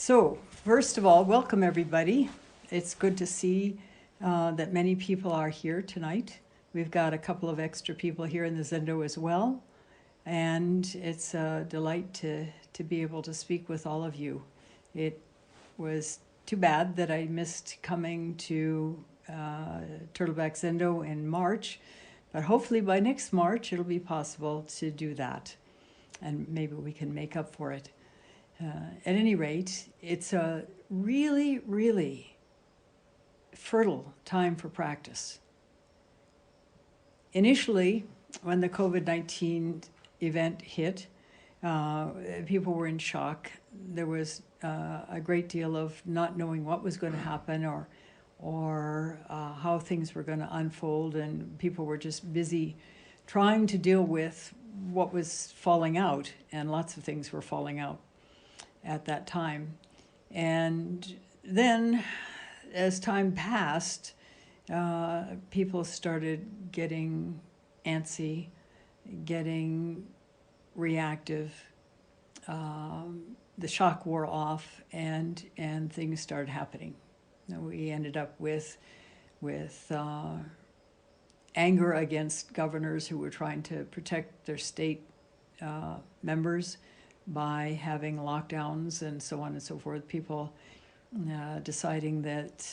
So, first of all, welcome everybody. It's good to see that many people are here tonight. We've got a couple of extra people here in the Zendo as well, and it's a delight to be able to speak with all of you. It was too bad that I missed coming to Turtleback Zendo in March, but hopefully by next March it'll be possible to do that, and maybe we can make up for it. At any rate, it's a really, really fertile time for practice. Initially, when the COVID-19 event hit, people were in shock. There was a great deal of not knowing what was going to happen or how things were going to unfold, and people were just busy trying to deal with what was falling out, and lots of things were falling out at that time. And then as time passed, people started getting antsy, getting reactive. The shock wore off, and things started happening. We ended up with anger against governors who were trying to protect their state members by having lockdowns and so on and so forth. People deciding that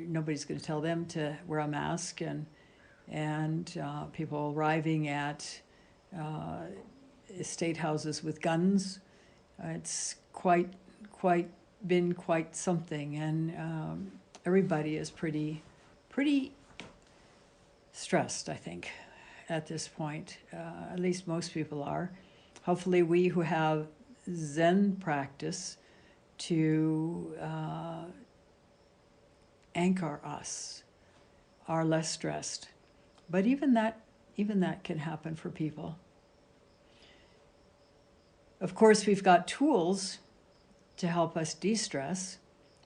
nobody's going to tell them to wear a mask, and people arriving at state houses with guns. It's been quite something, and everybody is pretty stressed, I think, at this point. At least most people are. Hopefully we who have Zen practice to anchor us are less stressed. But even that can happen for people. Of course, we've got tools to help us de-stress,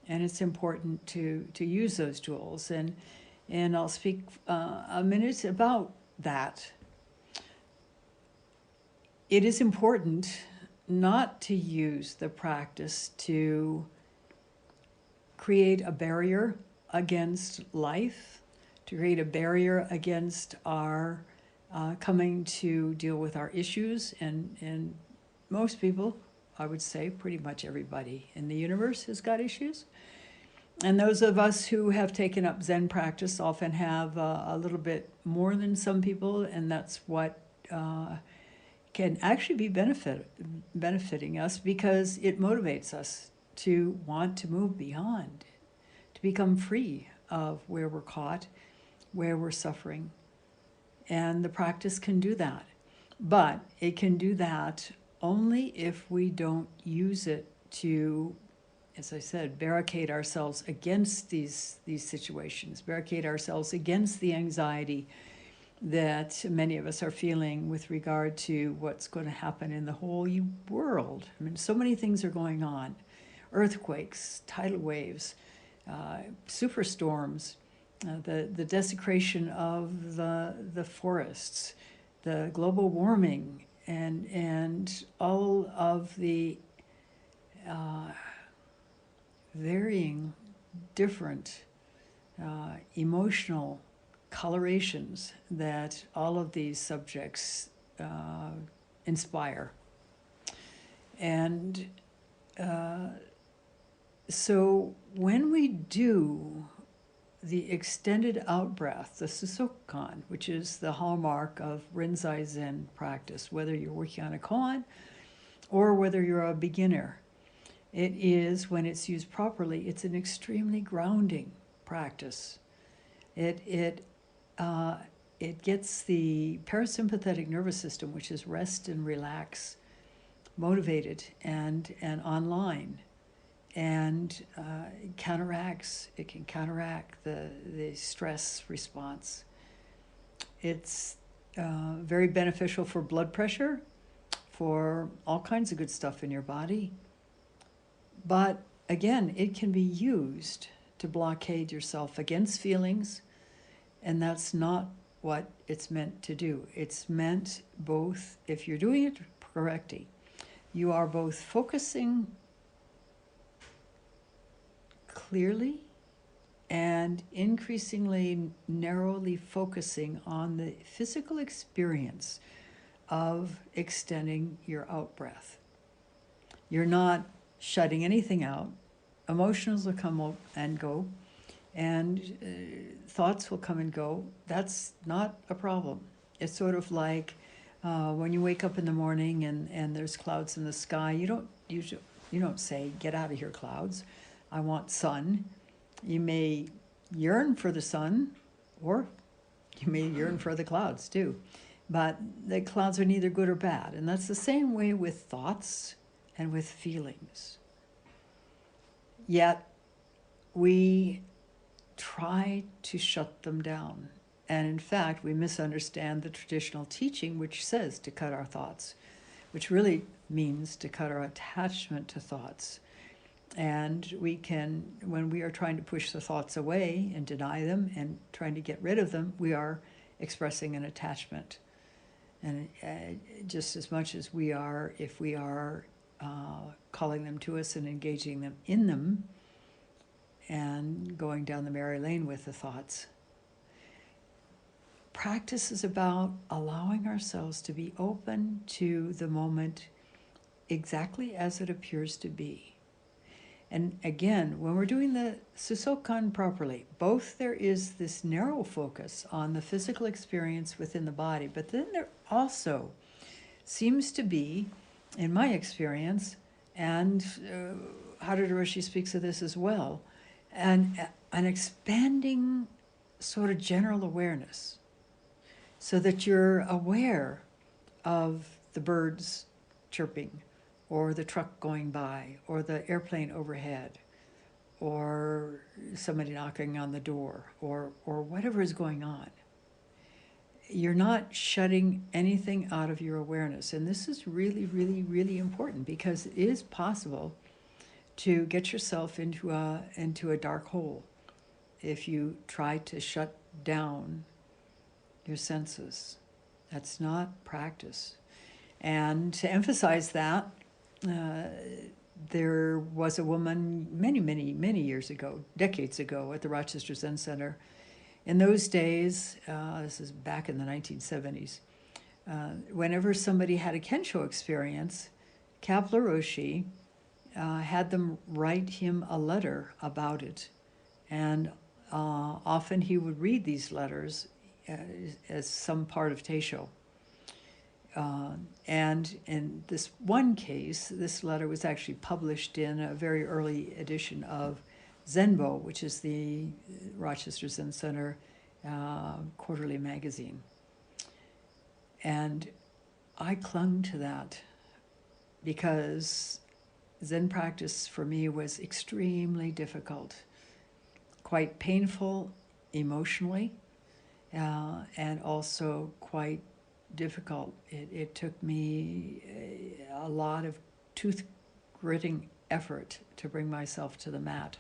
and it's important to use those tools. And I'll speak a minute about that. It is important not to use the practice to create a barrier against life, to create a barrier against our coming to deal with our issues. And most people, I would say pretty much everybody in the universe has got issues. And those of us who have taken up Zen practice often have a little bit more than some people, and that's what can actually be benefiting us, because it motivates us to want to move beyond, to become free of where we're caught, where we're suffering. And the practice can do that. But it can do that only if we don't use it to, as I said, barricade ourselves against these situations, barricade ourselves against the anxiety that many of us are feeling with regard to what's going to happen in the whole world. I mean, so many things are going on. Earthquakes, tidal waves, superstorms, the desecration of the forests, the global warming, and all of the varying different emotional colorations that all of these subjects inspire. And so when we do the extended out breath, the Susokan, which is the hallmark of Rinzai Zen practice, whether you're working on a koan or whether you're a beginner, it is, when it's used properly, it's an extremely grounding practice. It gets the parasympathetic nervous system, which is rest and relax, motivated and online, and it can counteract the stress response. It's very beneficial for blood pressure, for all kinds of good stuff in your body. But again, it can be used to blockade yourself against feelings, and that's not what it's meant to do. It's meant both, if you're doing it correctly, you are both focusing clearly and increasingly narrowly focusing on the physical experience of extending your out breath. You're not shutting anything out. Emotions will come and go, and thoughts will come and go. That's not a problem. It's sort of like when you wake up in the morning and there's clouds in the sky. You don't say, "Get out of here, clouds. I want sun." You may yearn for the sun, or you may yearn for the clouds too. But the clouds are neither good or bad. And that's the same way with thoughts and with feelings. Yet we try to shut them down. And in fact, we misunderstand the traditional teaching, which says to cut our thoughts, which really means to cut our attachment to thoughts. And we can, when we are trying to push the thoughts away and deny them and trying to get rid of them, we are expressing an attachment. And just as much as we are, if we are calling them to us and engaging them in them and going down the merry lane with the thoughts. Practice is about allowing ourselves to be open to the moment exactly as it appears to be. And again, when we're doing the Susokan properly, both there is this narrow focus on the physical experience within the body, but then there also seems to be, in my experience, and Mitra-roshi speaks of this as well, an expanding sort of general awareness, so that you're aware of the birds chirping, or the truck going by, or the airplane overhead, or somebody knocking on the door, or whatever is going on. You're not shutting anything out of your awareness. And this is really, really, really important, because it is possible to get yourself into a dark hole if you try to shut down your senses. That's not practice. And to emphasize that, there was a woman many, many, many years ago, decades ago, at the Rochester Zen Center. In those days, this is back in the 1970s, whenever somebody had a Kensho experience, Mitra-roshi had them write him a letter about it. And often he would read these letters as some part of Teisho. And in this one case, this letter was actually published in a very early edition of Zendo, which is the Rochester Zen Center quarterly magazine. And I clung to that because Zen practice for me was extremely difficult, quite painful emotionally, and also quite difficult. It took me a lot of tooth-gritting effort to bring myself to the mat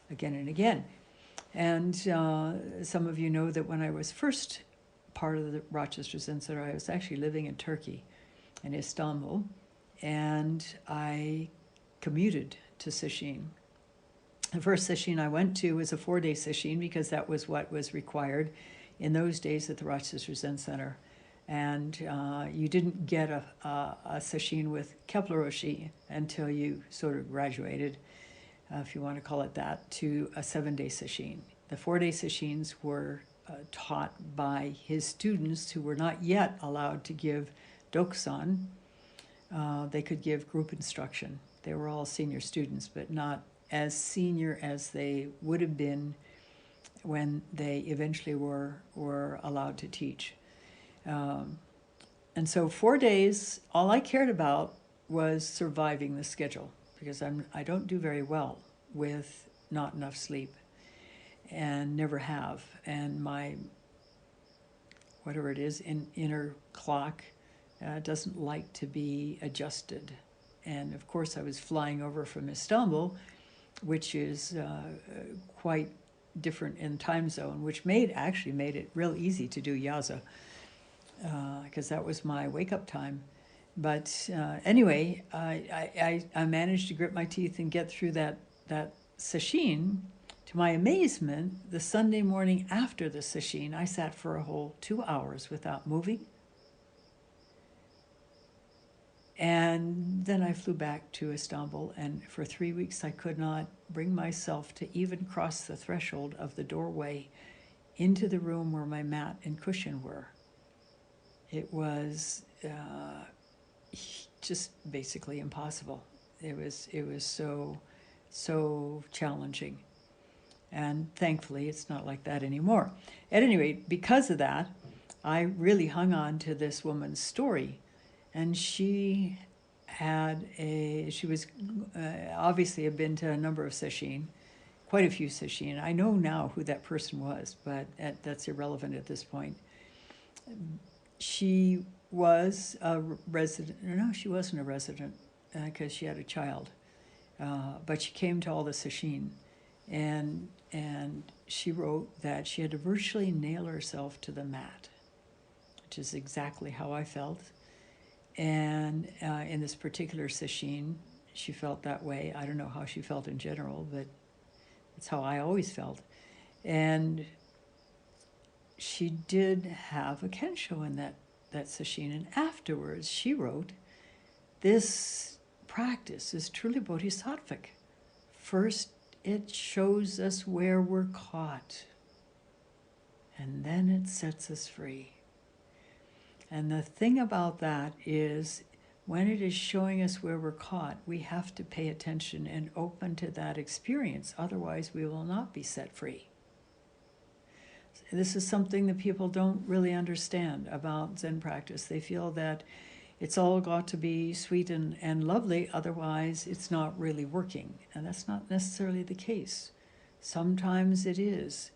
again and again. And some of you know that when I was first part of the Rochester Zen Center, I was actually living in Turkey, in Istanbul, and I commuted to Sesshin. The first Sesshin I went to was a 4-day Sesshin, because that was what was required in those days at the Rochester Zen Center. And you didn't get a Sesshin with Mitra-roshi until you sort of graduated, if you want to call it that, to a 7-day Sesshin. The 4-day Sesshins were taught by his students who were not yet allowed to give dokusan. They could give group instruction. They were all senior students, but not as senior as they would have been when they eventually were allowed to teach. And so 4 days, all I cared about was surviving the schedule, because I don't do very well with not enough sleep, and never have. And my, whatever it is, inner clock doesn't like to be adjusted. And of course I was flying over from Istanbul, which is quite different in time zone, which actually made it real easy to do yaza, because that was my wake-up time. But anyway, I managed to grit my teeth and get through that sesshin, to my amazement, the Sunday morning after the sesshin, I sat for a whole 2 hours without moving. And then I flew back to Istanbul, and for 3 weeks I could not bring myself to even cross the threshold of the doorway into the room where my mat and cushion were. It was just basically impossible. It was so challenging. And thankfully, it's not like that anymore. At any rate, because of that, I really hung on to this woman's story. And she was obviously had been to a number of sesshin, quite a few sesshin. I know now who that person was, but that's irrelevant at this point. She was a resident. No, she wasn't a resident because she had a child. But she came to all the sesshin, and she wrote that she had to virtually nail herself to the mat, which is exactly how I felt. And in this particular sesshin, she felt that way. I don't know how she felt in general, but it's how I always felt. And she did have a kensho in that sesshin. And afterwards, she wrote, this practice is truly bodhisattvic. First, it shows us where we're caught, and then it sets us free. And the thing about that is, when it is showing us where we're caught, we have to pay attention and open to that experience. Otherwise, we will not be set free. This is something that people don't really understand about Zen practice. They feel that it's all got to be sweet and lovely, otherwise it's not really working. And that's not necessarily the case. Sometimes it is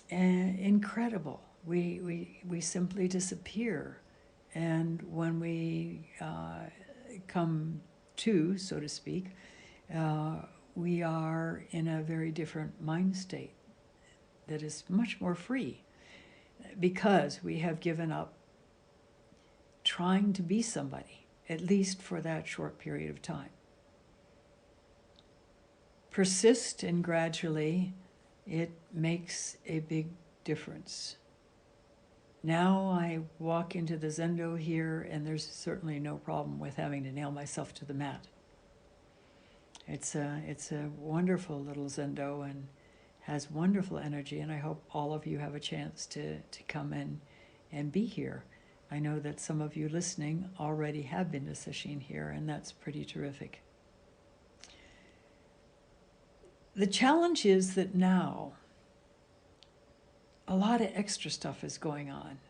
incredible. We simply disappear. And when we come to, so to speak, we are in a very different mind state that is much more free, because we have given up trying to be somebody, at least for that short period of time. Persist, and gradually it makes a big difference. Now I walk into the Zendo here, and there's certainly no problem with having to nail myself to the mat. It's a wonderful little Zendo and has wonderful energy, and I hope all of you have a chance to come in and be here. I know that some of you listening already have been to sesshin here, and that's pretty terrific. The challenge is that now a lot of extra stuff is going on.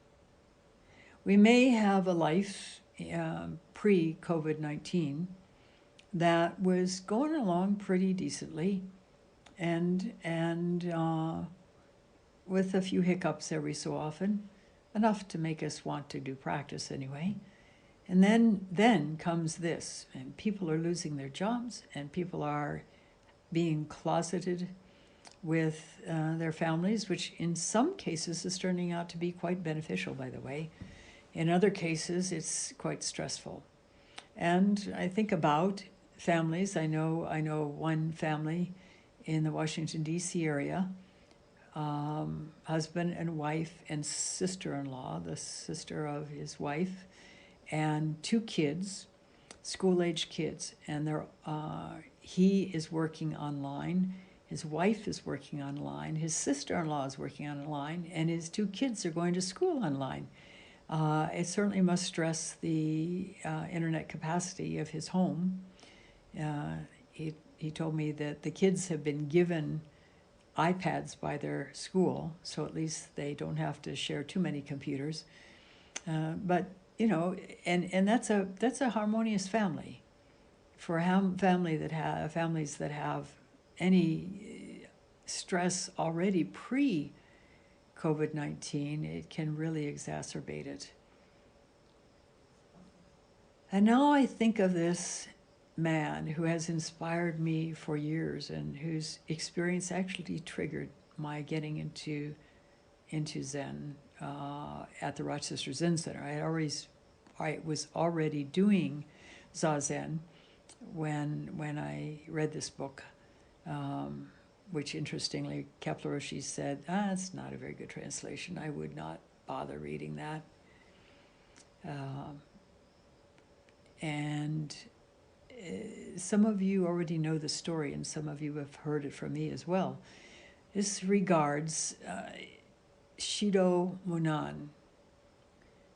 We may have a life pre-COVID-19 that was going along pretty decently, and with a few hiccups every so often, enough to make us want to do practice anyway. And then comes this, and people are losing their jobs, and people are being closeted with their families, which in some cases is turning out to be quite beneficial, by the way. In other cases, it's quite stressful. And I think about families. I know one family in the Washington, D.C. area, husband and wife and sister-in-law, the sister of his wife, and 2 kids, school-age kids. And he is working online, his wife is working online, his sister-in-law is working online, and his 2 kids are going to school online. It certainly must stress the internet capacity of his home. He told me that the kids have been given iPads by their school, so at least they don't have to share too many computers. But you know, and that's a harmonious family. For families that have any stress already pre-COVID-19, it can really exacerbate it. And now I think of this man who has inspired me for years, and whose experience actually triggered my getting into Zen at the Rochester Zen Center. I was already doing Zazen when I read this book, which interestingly Kepler-roshi said, it's not a very good translation. I would not bother reading that. And some of you already know the story, and some of you have heard it from me as well. This regards Shido Munan.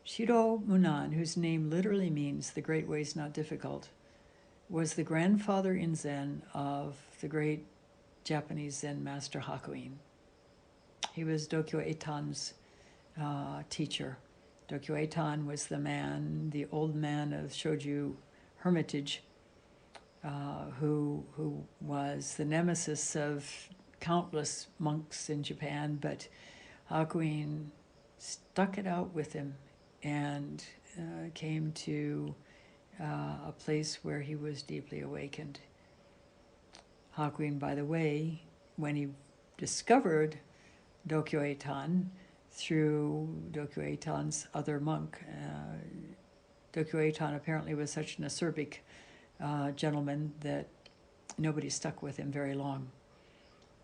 Shido Munan, whose name literally means the great way is not difficult, was the grandfather in Zen of the great Japanese Zen master Hakuin. He was Dokyo Eitan's teacher. Dokyo Eitan was the old man of Shoju Hermitage, who was the nemesis of countless monks in Japan, but Hakuin stuck it out with him and came to a place where he was deeply awakened. Hakuin, by the way, when he discovered Dokyo Eitan through Dokyo Eitan's other monk, Dokyo Eitan apparently was such an acerbic gentleman that nobody stuck with him very long.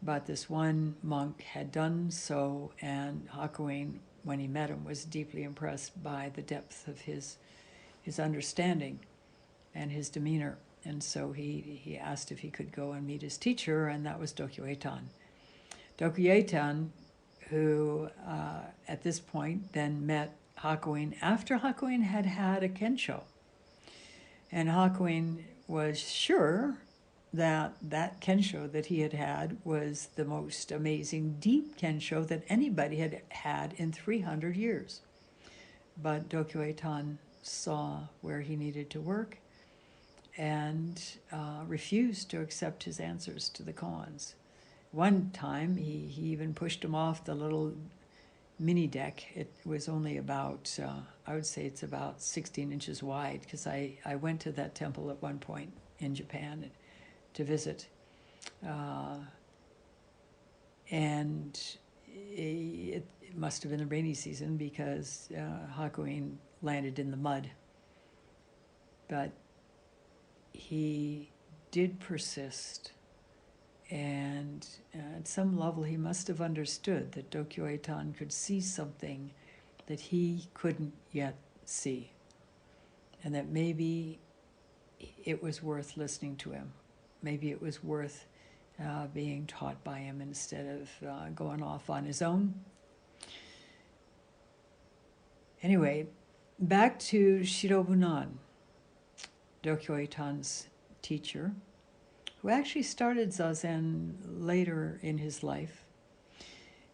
But this one monk had done so, and Hakuin, when he met him, was deeply impressed by the depth of his understanding and his demeanor. And so he asked if he could go and meet his teacher, and that was Dokyo Eitan. Dokyo Eitan, who at this point then met Hakuin after Hakuin had had a kensho. And Hakuin was sure that that kensho that he had had was the most amazing deep kensho that anybody had had in 300 years. But Dokyo Eitan saw where he needed to work and refused to accept his answers to the koans. One time, he even pushed him off the little mini deck. It was only about, I would say it's about 16 inches wide, because I went to that temple at one point in Japan to visit. And it must have been the rainy season, because Hakuin landed in the mud. But he did persist. And at some level, he must have understood that Dokyo Eitan could see something that he couldn't yet see. And that maybe it was worth listening to him. Maybe it was worth being taught by him instead of going off on his own. Anyway, back to Shirobunan, Dokyo Eitan's teacher, who actually started Zazen later in his life.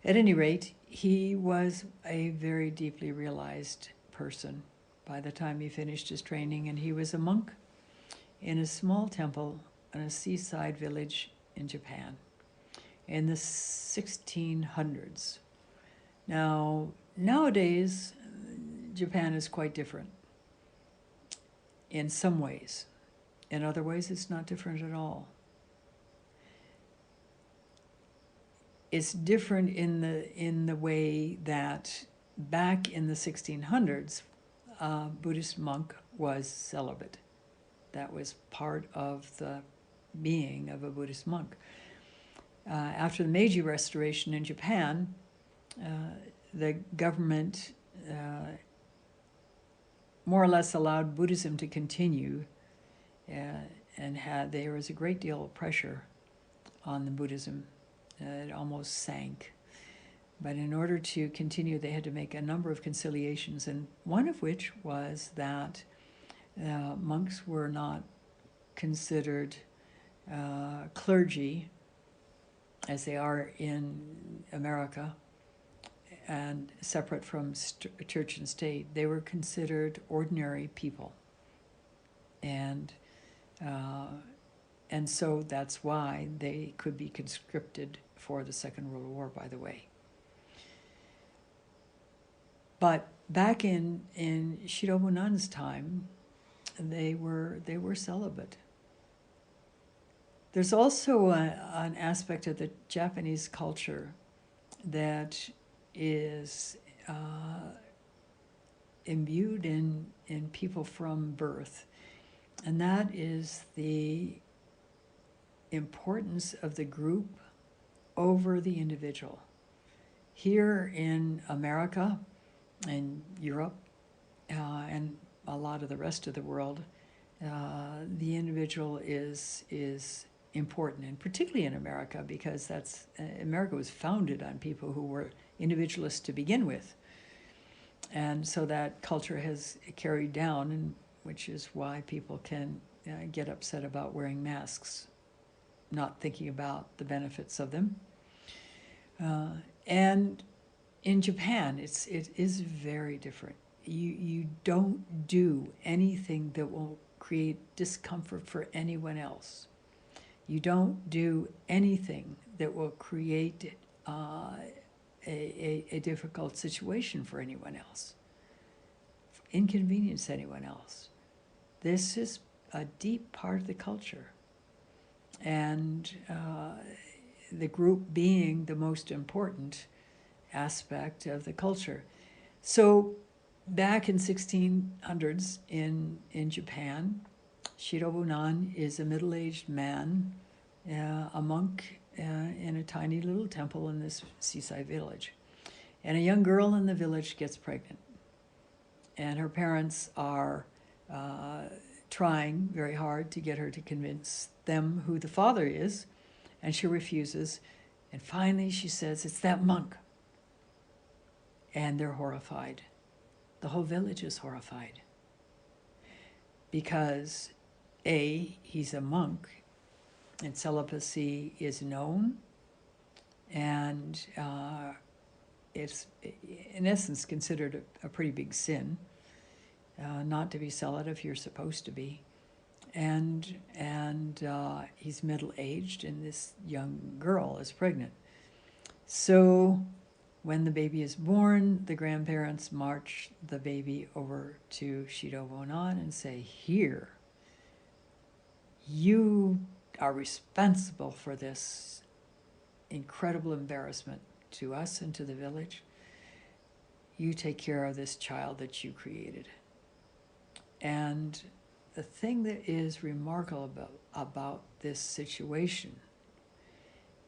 At any rate, he was a very deeply realized person by the time he finished his training, and he was a monk in a small temple in a seaside village in Japan in the 1600s. Now, nowadays, Japan is quite different in some ways. In other ways, it's not different at all. It's different in the way that back in the 1600s, a Buddhist monk was celibate. That was part of the being of a Buddhist monk. After the Meiji Restoration in Japan, the government more or less allowed Buddhism to continue, and there was a great deal of pressure on the Buddhism. It almost sank. But in order to continue, they had to make a number of conciliations, and one of which was that monks were not considered clergy, as they are in America, and separate from church and state. They were considered ordinary people. And so that's why they could be conscripted for the Second World War, by the way. But back in Shirobunan's time, they were celibate. There's also an aspect of the Japanese culture that is imbued in people from birth, and that is the importance of the group over the individual. Here in America and Europe and a lot of the rest of the world, the individual is important, and particularly in America, because America was founded on people who were individualists to begin with, and so that culture has carried down, and which is why people can get upset about wearing masks, not thinking about the benefits of them. And in Japan, it is very different. You don't do anything that will create discomfort for anyone else. You don't do anything that will create a difficult situation for anyone else, inconvenience anyone else. This is a deep part of the culture, and the group being the most important aspect of the culture. So back in 1600s in Japan, Shirobunan is a middle-aged man, a monk in a tiny little temple in this seaside village. And a young girl in the village gets pregnant. And her parents are trying very hard to get her to convince them who the father is, and she refuses. And finally she says, "It's that monk." And they're horrified. The whole village is horrified. Because A, he's a monk, and celibacy is known, and it's in essence considered a pretty big sin, not to be celibate if you're supposed to be. And he's middle-aged, and this young girl is pregnant. So when the baby is born, the grandparents march the baby over to Shirobunan and say, "Here, you are responsible for this incredible embarrassment to us and to the village. You take care of this child that you created." And the thing that is remarkable about this situation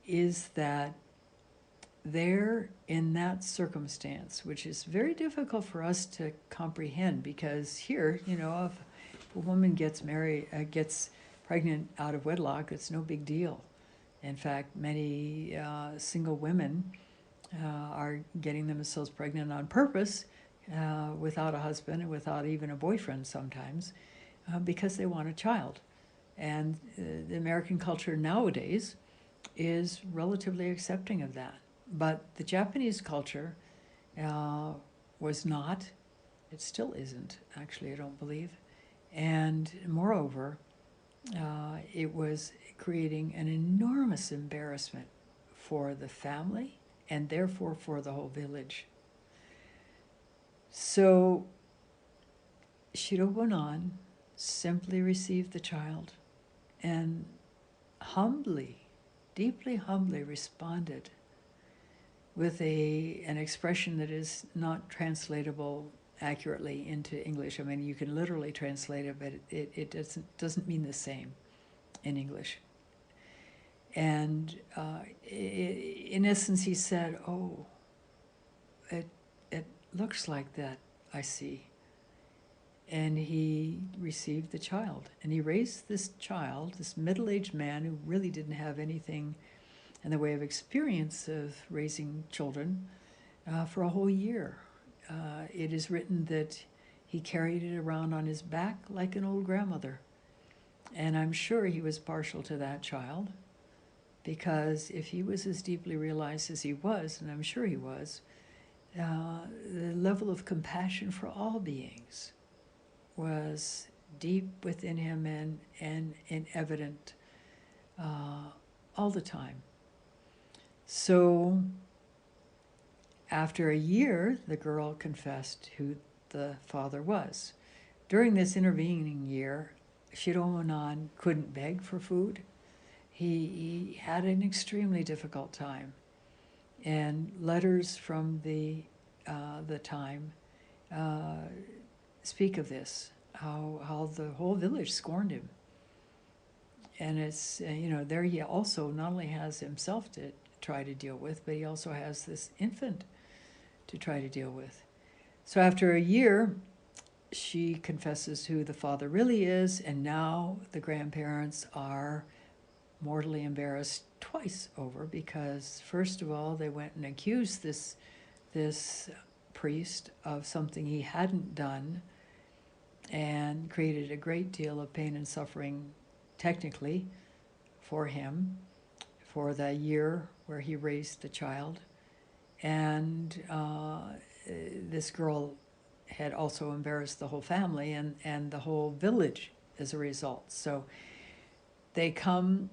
is that there, in that circumstance, which is very difficult for us to comprehend, because here, you know, if a woman gets pregnant out of wedlock, it's no big deal. In fact, many single women are getting themselves pregnant on purpose, without a husband and without even a boyfriend sometimes, because they want a child. And the American culture nowadays is relatively accepting of that. But the Japanese culture was not, it still isn't, actually, I don't believe. And moreover, it was creating an enormous embarrassment for the family and therefore for the whole village. So Shirobunan simply received the child and humbly, deeply humbly responded with an expression that is not translatable accurately into English. I mean, you can literally translate it, but it doesn't mean the same in English. And in essence, he said, "Oh, it looks like that, I see." And he received the child. And he raised this child, this middle-aged man who really didn't have anything in the way of experience of raising children, for a whole year. It is written that he carried it around on his back like an old grandmother. And I'm sure he was partial to that child, because if he was as deeply realized as he was, and I'm sure he was, the level of compassion for all beings was deep within him and evident all the time. So after a year, the girl confessed who the father was. During this intervening year, Shirobunan couldn't beg for food. He had an extremely difficult time. And letters from the time speak of this, how the whole village scorned him. it's, there he also not only has himself to try to deal with, but he also has this infant to try to deal with. So after a year, she confesses who the father really is, and now the grandparents are mortally embarrassed twice over, because first of all, they went and accused this priest of something he hadn't done and created a great deal of pain and suffering technically for him for the year where he raised the child. And this girl had also embarrassed the whole family and the whole village as a result. So they come,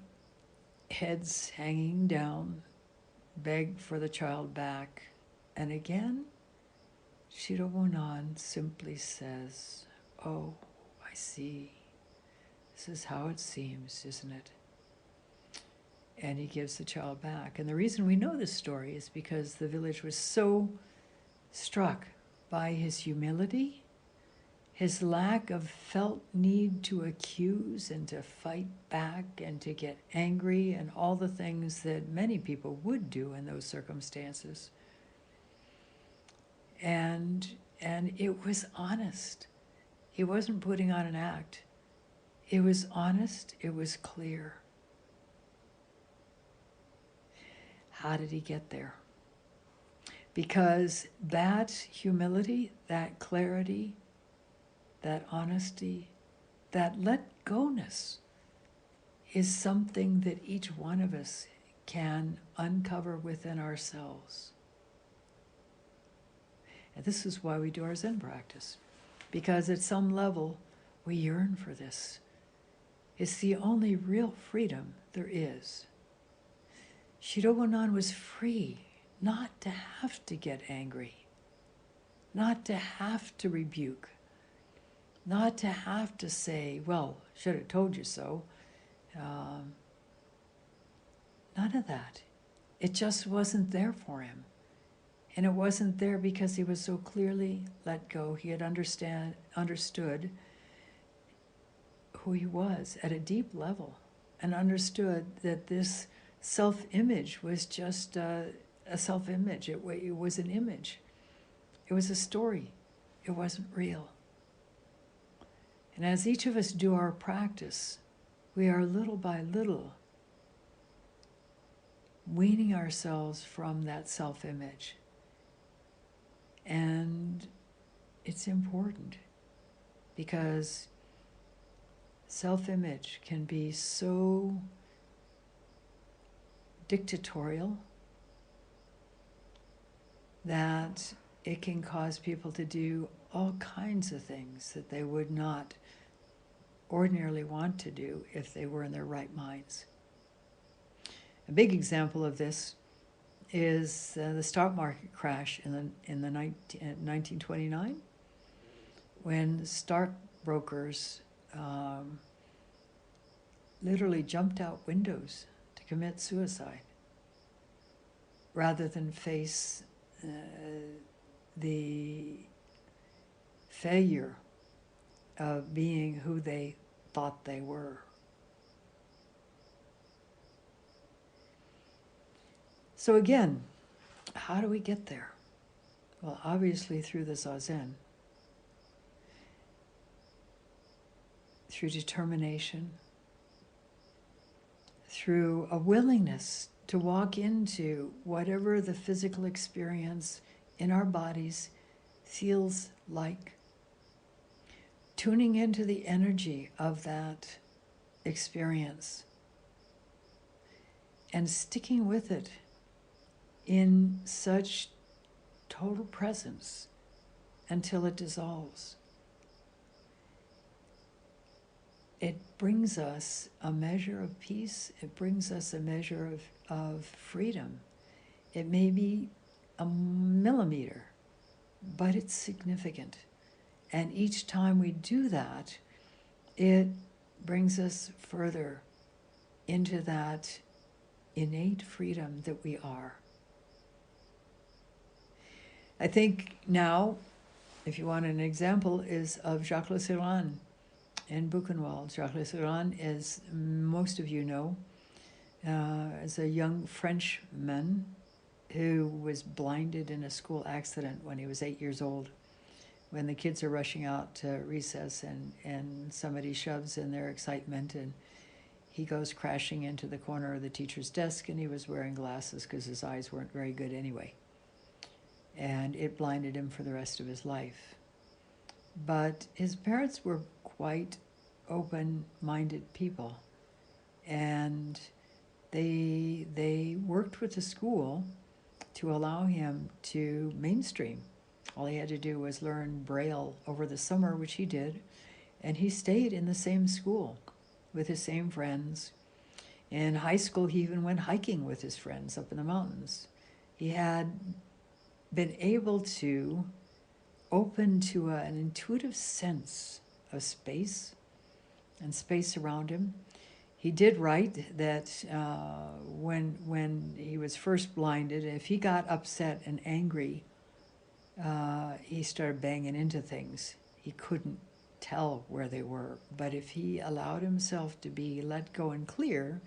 heads hanging down, beg for the child back. And again, Shirobonan simply says, "Oh, I see. This is how it seems, isn't it?" And he gives the child back. And the reason we know this story is because the village was so struck by his humility, his lack of felt need to accuse and to fight back and to get angry and all the things that many people would do in those circumstances. And it was honest. He wasn't putting on an act. It was honest, it was clear. How did he get there? Because that humility, that clarity, that honesty, that let-go-ness is something that each one of us can uncover within ourselves. And this is why we do our Zen practice. Because at some level, we yearn for this. It's the only real freedom there is. Shirobonan was free not to have to get angry, not to have to rebuke, not to have to say, "Well, should have told you so." None of that. It just wasn't there for him. And it wasn't there because he was so clearly let go. He had understood who he was at a deep level, and understood that this self-image was just a self-image. It was an image. It was a story. It wasn't real. And as each of us do our practice, we are little by little weaning ourselves from that self-image. And it's important because self-image can be so dictatorial that it can cause people to do all kinds of things that they would not ordinarily want to do if they were in their right minds. A big example of this is the stock market crash in 1929, when stockbrokers literally jumped out windows to commit suicide rather than face the failure of being who they thought they were. So again, how do we get there? Well, obviously through the Zazen, through determination, through a willingness to walk into whatever the physical experience in our bodies feels like, tuning into the energy of that experience and sticking with it in such total presence until it dissolves. It brings us a measure of peace. It brings us a measure of freedom. It may be a millimeter, but it's significant. And each time we do that, it brings us further into that innate freedom that we are. I think now, if you want an example, is of Jacques Lasserane, in Buchenwald. Jacques Lesseran, as most of you know, is a young Frenchman who was blinded in a school accident when he was 8 years old. When the kids are rushing out to recess and somebody shoves in their excitement, and he goes crashing into the corner of the teacher's desk, and he was wearing glasses because his eyes weren't very good anyway. And it blinded him for the rest of his life. But his parents were quite open-minded people, and they worked with the school to allow him to mainstream. All he had to do was learn Braille over the summer, which he did, and he stayed in the same school with his same friends. In high school, he even went hiking with his friends up in the mountains. He had been able to open to an intuitive sense of space and space around him. He did write that when he was first blinded, if he got upset and angry, he started banging into things. He couldn't tell where they were, but if he allowed himself to be let go and clear,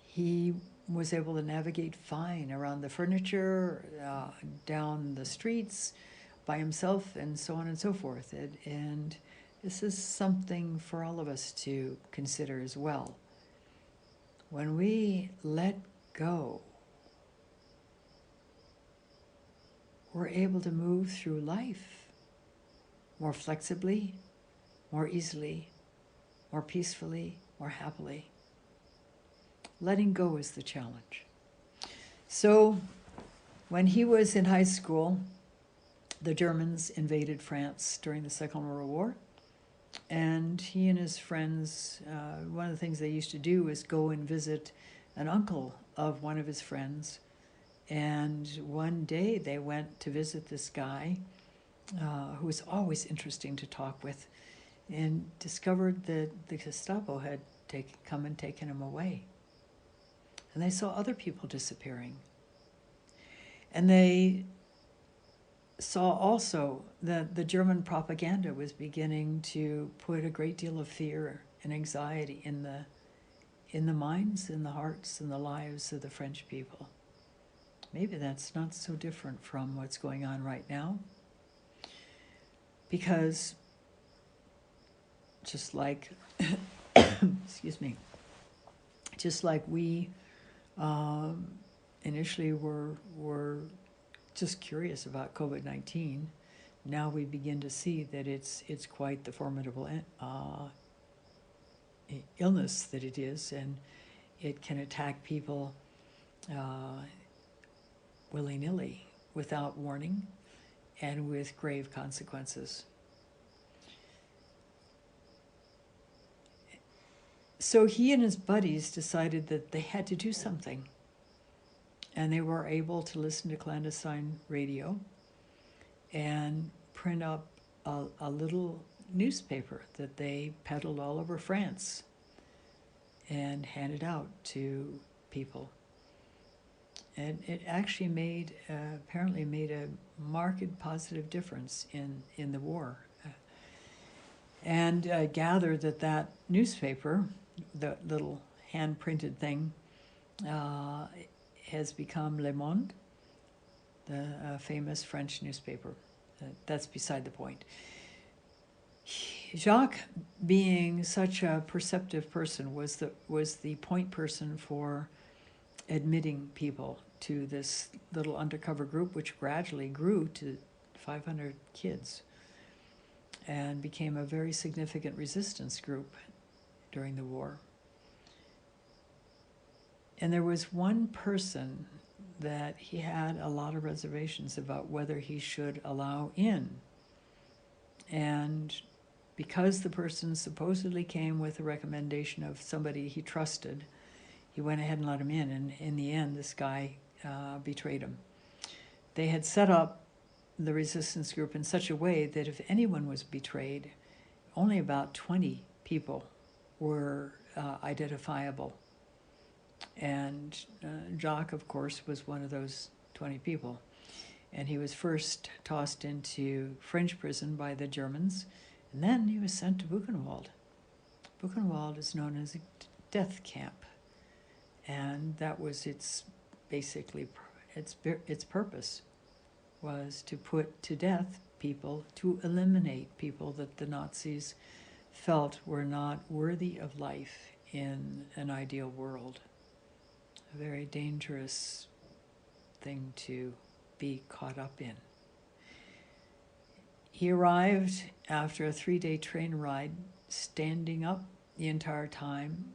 he was able to navigate fine around the furniture, down the streets by himself, and so on and so forth. And this is something for all of us to consider as well. When we let go, we're able to move through life more flexibly, more easily, more peacefully, more happily. Letting go is the challenge. So when he was in high school, the Germans invaded France during the Second World War, and he and his friends, one of the things they used to do was go and visit an uncle of one of his friends. And one day they went to visit this guy who was always interesting to talk with, and discovered that the Gestapo had come and taken him away. And they saw other people disappearing. And they saw also that the German propaganda was beginning to put a great deal of fear and anxiety in the minds, in the hearts, and the lives of the French people. Maybe that's not so different from what's going on right now. Because just like, excuse me, just like we initially were just curious about COVID-19, now we begin to see that it's quite the formidable illness that it is, and it can attack people willy-nilly, without warning, and with grave consequences. So he and his buddies decided that they had to do something, and they were able to listen to clandestine radio and print up a little newspaper that they peddled all over France and handed out to people. And it actually apparently made a marked positive difference in the war. And gathered that newspaper, the little hand-printed thing, has become Le Monde, the famous French newspaper. That's beside the point. Jacques, being such a perceptive person, was the point person for admitting people to this little undercover group, which gradually grew to 500 kids and became a very significant resistance group during the war. And there was one person that he had a lot of reservations about whether he should allow in. And because the person supposedly came with a recommendation of somebody he trusted, he went ahead and let him in. And in the end, this guy betrayed him. They had set up the resistance group in such a way that if anyone was betrayed, only about 20 people were identifiable. And Jacques, of course, was one of those 20 people. And he was first tossed into French prison by the Germans, and then he was sent to Buchenwald Buchenwald is known as a death camp, and that was its basically its purpose was to put to death people, to eliminate people that the Nazis felt were not worthy of life in an ideal world. A very dangerous thing to be caught up in. He arrived after a 3-day train ride, standing up the entire time.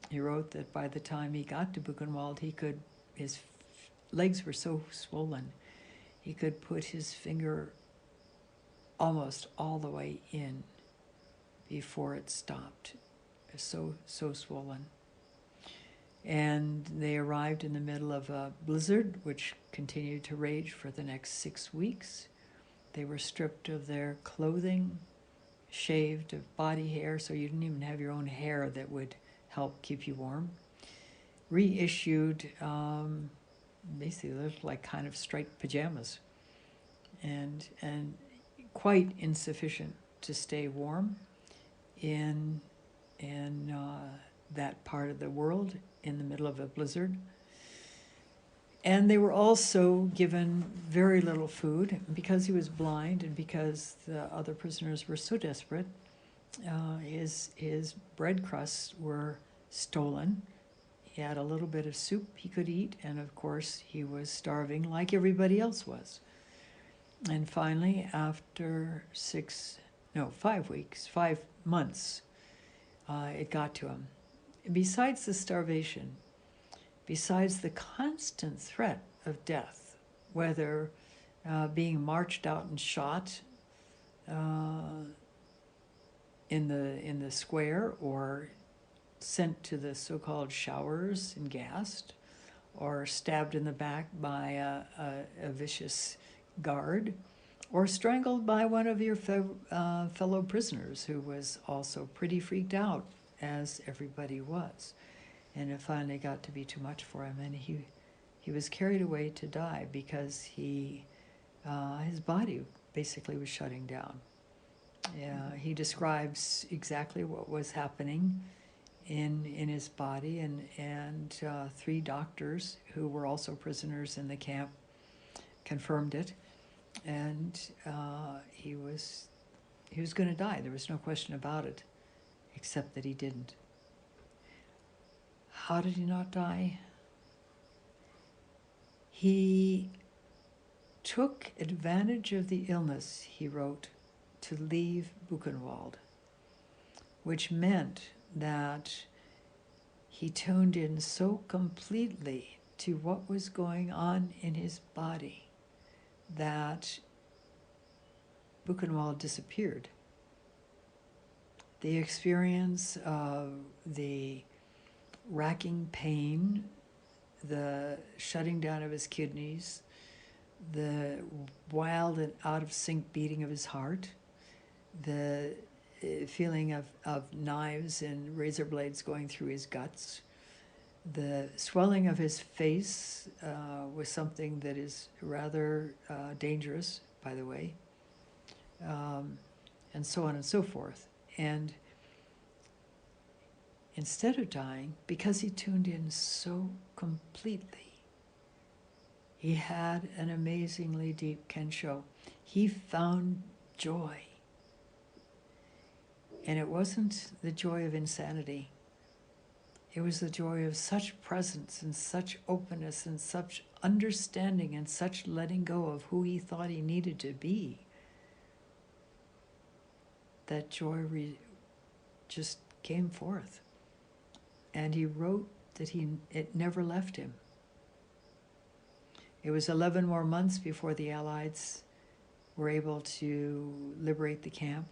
He wrote that by the time he got to Buchenwald, his legs were so swollen, he could put his finger almost all the way in before it stopped. It was so swollen. And they arrived in the middle of a blizzard, which continued to rage for the next 6 weeks. They were stripped of their clothing, shaved of body hair, so you didn't even have your own hair that would help keep you warm. Reissued, basically looked like kind of striped pajamas, and quite insufficient to stay warm in that part of the world in the middle of a blizzard. And they were also given very little food because he was blind and because the other prisoners were so desperate. His bread crusts were stolen. He had a little bit of soup he could eat, and of course he was starving like everybody else was. And finally, after 5 months, it got to him. Besides the starvation, besides the constant threat of death, whether being marched out and shot in the square, or sent to the so-called showers and gassed, or stabbed in the back by a vicious guard, or strangled by one of your fellow prisoners who was also pretty freaked out, as everybody was. And it finally got to be too much for him, and he was carried away to die because his body basically was shutting down. He describes exactly what was happening in his body, and 3 doctors who were also prisoners in the camp confirmed it, and he was going to die. There was no question about it, except that he didn't. How did he not die? He took advantage of the illness, he wrote, to leave Buchenwald, which meant that he tuned in so completely to what was going on in his body that Buchenwald disappeared. The experience of the racking pain, the shutting down of his kidneys, the wild and out-of-sync beating of his heart, the feeling of knives and razor blades going through his guts, the swelling of his face was something that is rather dangerous, by the way, and so on and so forth. And instead of dying, because he tuned in so completely, he had an amazingly deep kensho. He found joy. And it wasn't the joy of insanity. It was the joy of such presence and such openness and such understanding and such letting go of who he thought he needed to be. That joy just came forth. And he wrote that it never left him. It was 11 more months before the Allies were able to liberate the camp.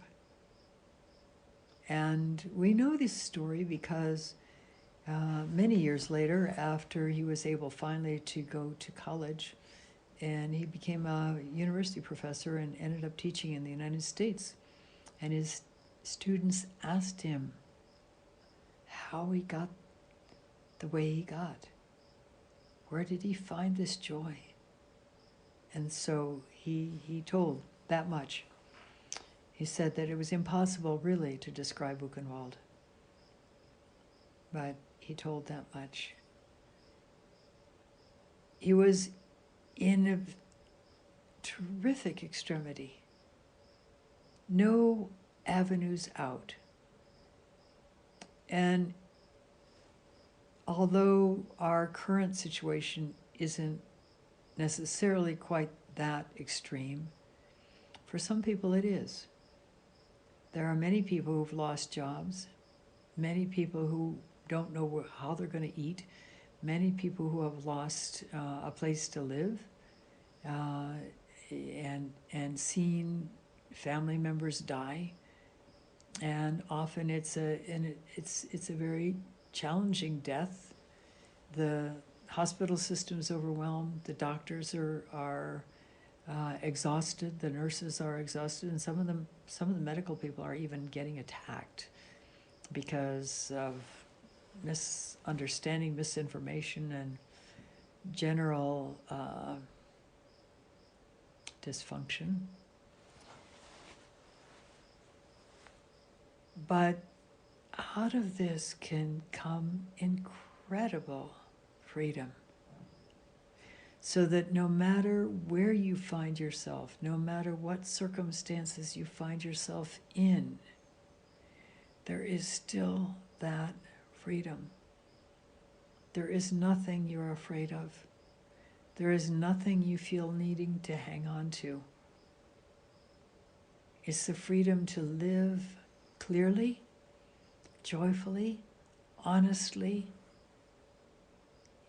And we know this story because many years later, after he was able finally to go to college, and he became a university professor and ended up teaching in the United States, and his students asked him how he got the way he got. Where did he find this joy? And so he told that much. He said that it was impossible really to describe Buchenwald, but he told that much. He was in a terrific extremity. No avenues out. And although our current situation isn't necessarily quite that extreme, for some people it is. There are many people who've lost jobs, many people who don't know how they're going to eat, many people who have lost a place to live, and seen family members die, and often it's a very challenging death. The hospital system's overwhelmed. The doctors are exhausted. The nurses are exhausted, and some of the medical people are even getting attacked because of misunderstanding, misinformation, and general dysfunction. But out of this can come incredible freedom. So that no matter where you find yourself, no matter what circumstances you find yourself in, there is still that freedom. There is nothing you're afraid of. There is nothing you feel needing to hang on to. It's the freedom to live clearly, joyfully, honestly,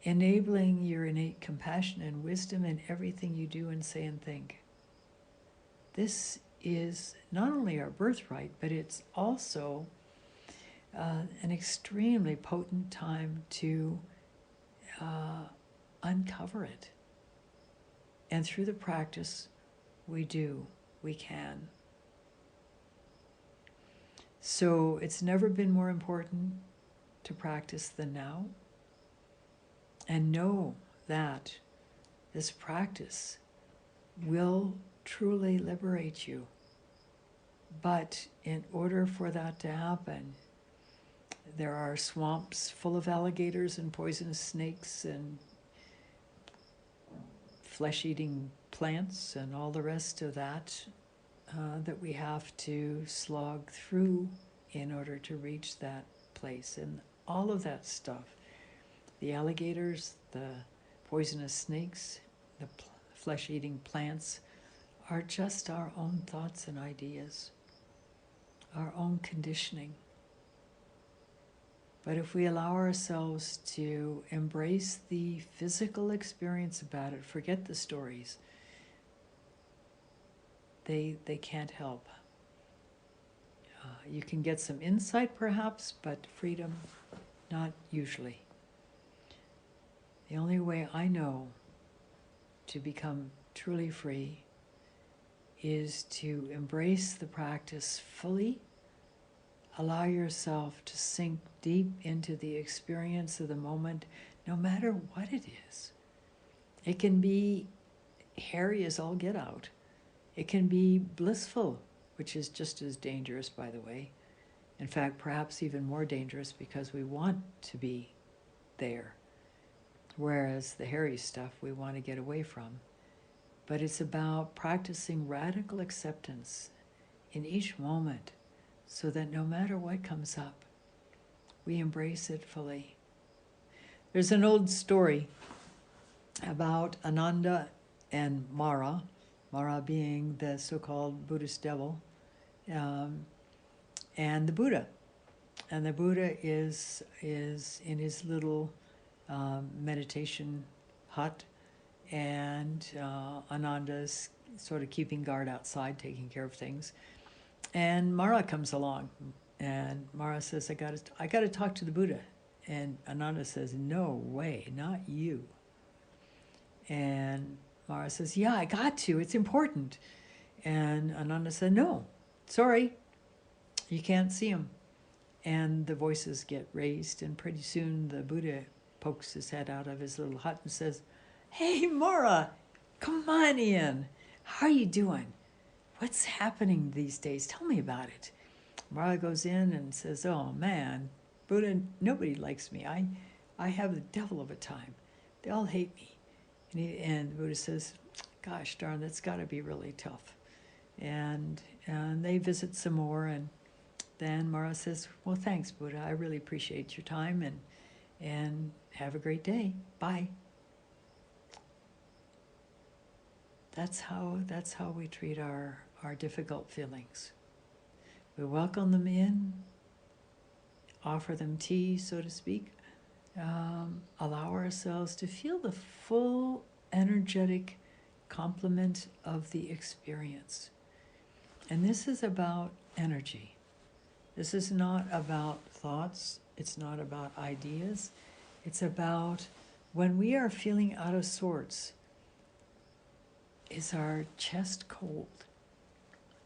enabling your innate compassion and wisdom in everything you do and say and think. This is not only our birthright, but it's also an extremely potent time to uncover it. And through the practice, we can. So it's never been more important to practice than now. And know that this practice will truly liberate you. But in order for that to happen, there are swamps full of alligators and poisonous snakes and flesh-eating plants and all the rest of that that we have to slog through in order to reach that place. And all of that stuff, the alligators, the poisonous snakes, the flesh-eating plants, are just our own thoughts and ideas, our own conditioning. But if we allow ourselves to embrace the physical experience about it, forget the stories, they can't help. You can get some insight perhaps, but freedom, not usually. The only way I know to become truly free is to embrace the practice fully, allow yourself to sink deep into the experience of the moment, no matter what it is. It can be hairy as all get out. It can be blissful, which is just as dangerous, by the way. In fact, perhaps even more dangerous because we want to be there. Whereas the hairy stuff we want to get away from. But it's about practicing radical acceptance in each moment so that no matter what comes up, we embrace it fully. There's an old story about Ananda and Mara, Mara being the so-called Buddhist devil, and the Buddha. And the Buddha is in his little meditation hut, and Ananda's sort of keeping guard outside, taking care of things. And Mara comes along, and Mara says, I got to talk to the Buddha. And Ananda says, no way, not you. And Mara says, yeah, I got to, it's important. And Ananda said, no, sorry, you can't see him. And the voices get raised, and pretty soon the Buddha pokes his head out of his little hut and says, hey, Mara, come on in. How are you doing? what's happening these days? Tell me about it. Mara goes in and says, oh man, Buddha, nobody likes me. I have the devil of a time. They all hate me. And the Buddha says, gosh darn, that's got to be really tough. And they visit some more, and then Mara says, well, thanks, Buddha. I really appreciate your time, and have a great day. Bye. That's how we treat our difficult feelings. We welcome them in, offer them tea, so to speak, allow ourselves to feel the full energetic complement of the experience. And this is about energy. This is not about thoughts. It's not about ideas. It's about when we are feeling out of sorts, is our chest cold?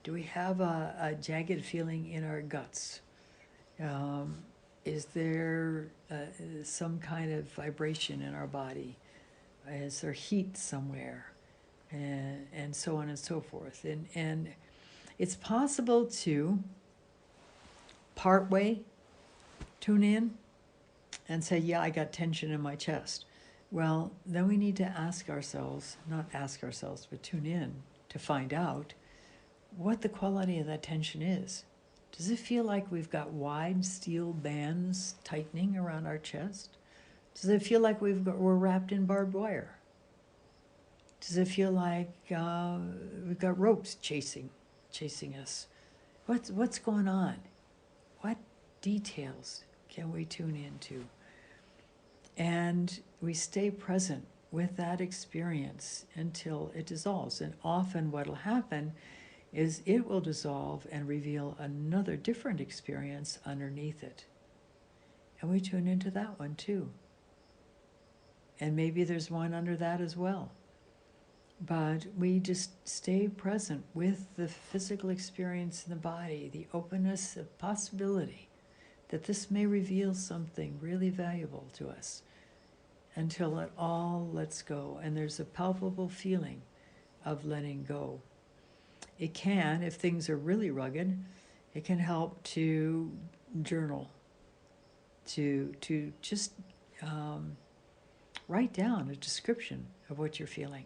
Do we have a jagged feeling in our guts? Is there some kind of vibration in our body? Is there heat somewhere? And so on and so forth. And it's possible to partway tune in and say, yeah, I got tension in my chest. Well, then we need to ask ourselves, not ask ourselves, but tune in to find out what the quality of that tension is. Does it feel like we've got wide steel bands tightening around our chest? Does it feel like we're wrapped in barbed wire? Does it feel like we've got ropes chasing us? What's going on? What details can we tune into? And we stay present with that experience until it dissolves. And often what will happen is it will dissolve and reveal another different experience underneath it. And we tune into that one too. And maybe there's one under that as well. But we just stay present with the physical experience in the body, the openness of possibility that this may reveal something really valuable to us, until it all lets go. And there's a palpable feeling of letting go. It can, if things are really rugged, it can help to journal, to just write down a description of what you're feeling.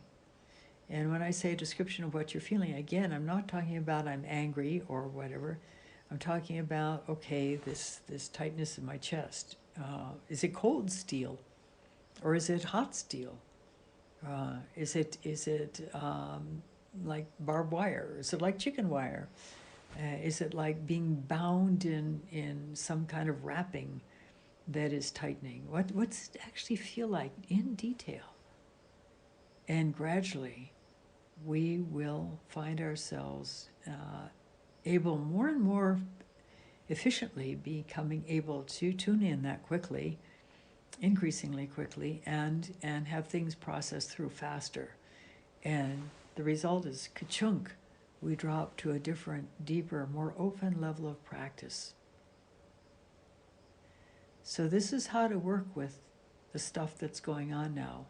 And when I say a description of what you're feeling, again, I'm not talking about I'm angry or whatever. I'm talking about, okay, this tightness in my chest. Is it cold steel? Or is it hot steel? Is it like barbed wire? Is it like chicken wire? Is it like being bound in some kind of wrapping that is tightening? What's it actually feel like in detail? And gradually, we will find ourselves able more and more efficiently becoming able to tune in that quickly, increasingly quickly, and have things processed through faster. And the result is ka-chunk. We drop to a different, deeper, more open level of practice. So this is how to work with the stuff that's going on now.